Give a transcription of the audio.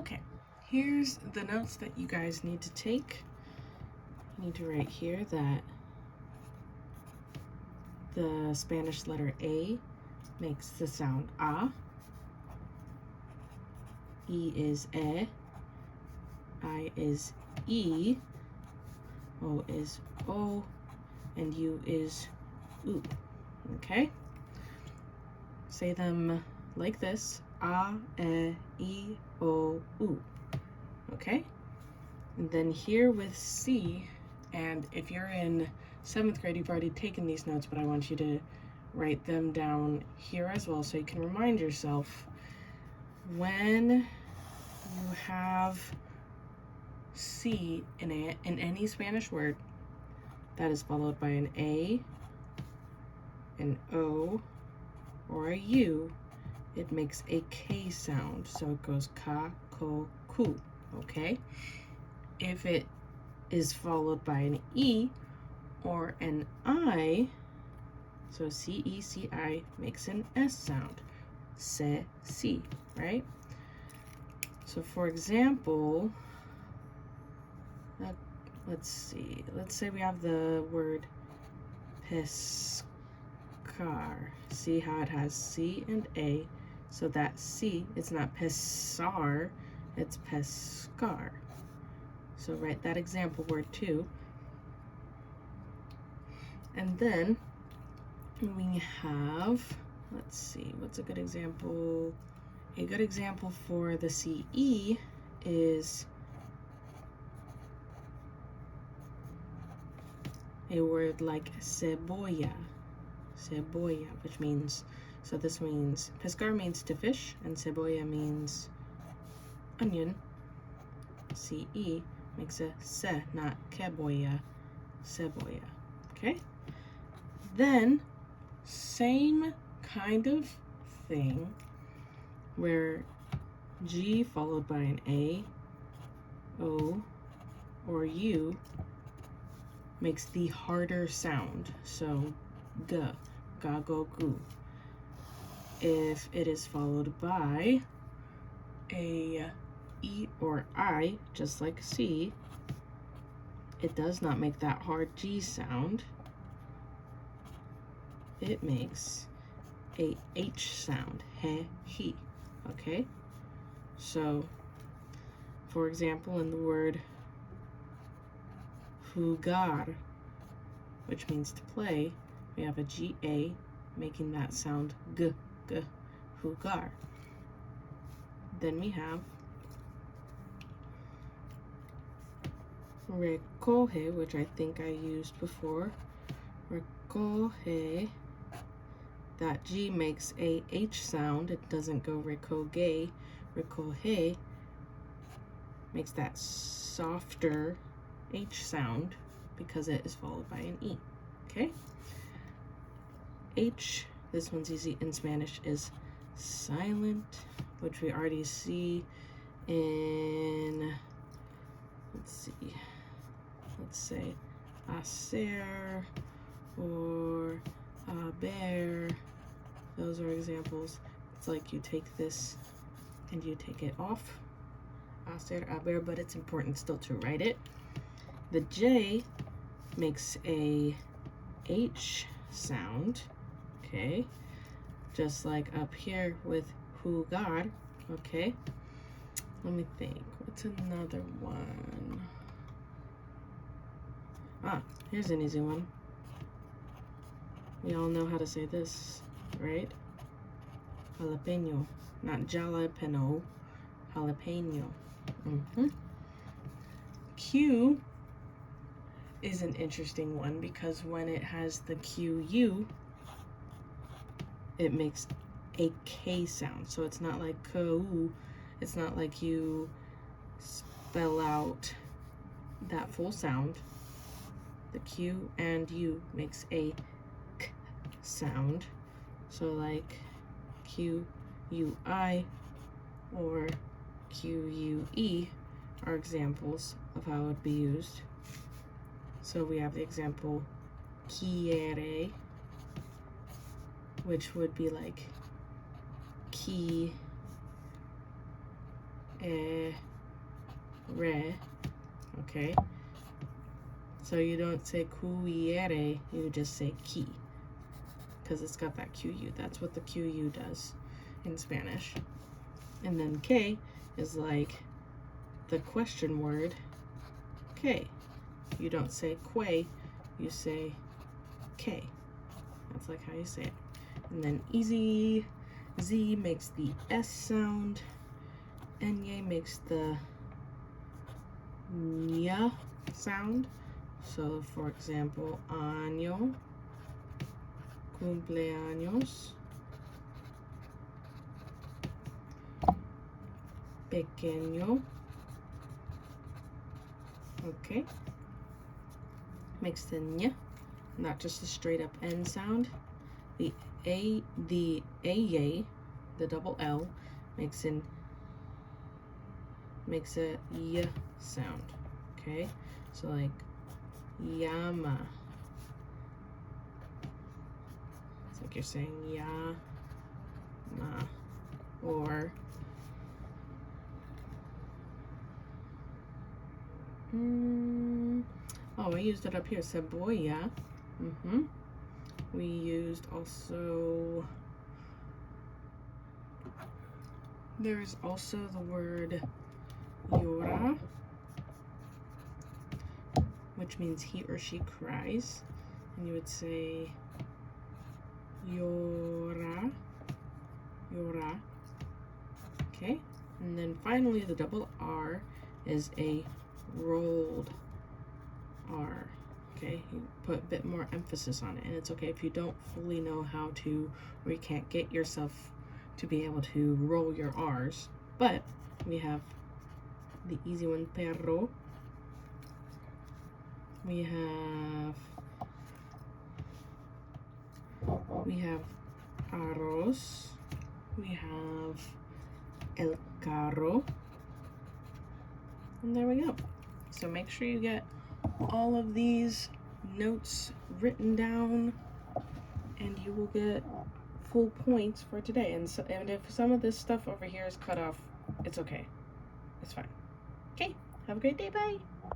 Okay, here's the notes that you guys need to take. You need to write here that the Spanish letter A makes the sound A. E is E. I is E. O is O. And U is U. Okay? Say them like this. A, E, I, O, U. Okay? And then here with C, and if you're in 7th grade, you've already taken these notes, but I want you to write them down here as well so you can remind yourself when you have C in any Spanish word that is followed by an A, an O, or a U, it makes a K sound. So it goes ka, ko, ku, okay? If it is followed by an E or an I, so C-E-C-I makes an S sound. Se, si, right? So for example, let's see. Let's say we have the word pescar. See how it has C and A. So that C, it's not pesar, it's pescar. So write that example word too. And then we have, let's see, what's a good example? A good example for the CE is a word like cebolla. Cebolla, which means, so this means, pescar means to fish, and cebolla means onion. CE makes a se, not cebolla, cebolla, okay? Then, same kind of thing, where G followed by an A, O, or U makes the harder sound. So G, ga, go, gu. If it is followed by a E or I, just like C, it does not make that hard G sound. It makes a H sound, he, he, okay? So, for example, in the word jugar, which means to play, we have a G-A making that sound G, G, jugar. Then we have recoge, which I think I used before. Recoge, that G makes a H sound. It doesn't go recoge. Recoge makes that softer H sound because it is followed by an E, okay? H, this one's easy in Spanish, is silent, which we already see in, let's say hacer or haber. Those are examples. It's like you take this and you take it off. Hacer, haber, but it's important still to write it. The J makes a H sound, okay? Just like up here with jugar, okay? Let me think, what's another one? Ah, here's an easy one. We all know how to say this, right? Jalapeno, not jalapeno, jalapeno. Q is an interesting one because when it has the QU, it makes a K sound. So it's not like ku, it's not like you spell out that full sound. The Q and U makes a K sound. So like QUI or QUE are examples of how it would be used. So we have the example quiere, which would be like ki re. Okay. So you don't say quiere, you just say qui, because it's got that QU. That's what the QU does in Spanish. And then que is like the question word, que. You don't say que, you say que. That's like how you say it. And then easy, Z makes the S sound, Nye makes the nya sound. So for example, año, cumpleaños, pequeño. Okay. Makes the nya, not just a straight up N sound. The A, the double L, makes a Y sound. Okay, so like llama. It's like you're saying llama. Or oh, I used it up here, cebolla. We used also, there's also the word llora, which means he or she cries, and you would say llora, llora. Okay, and then finally the double R is a rolled R. Okay, you put a bit more emphasis on it, and it's okay if you don't fully know how to, or you can't get yourself to be able to roll your R's. But we have the easy one, perro. We have arroz. We have el carro. And there we go. So make sure you get all of these notes written down, and you will get full points for today. And if some of this stuff over here is cut off, it's okay. It's fine. Okay, have a great day. Bye.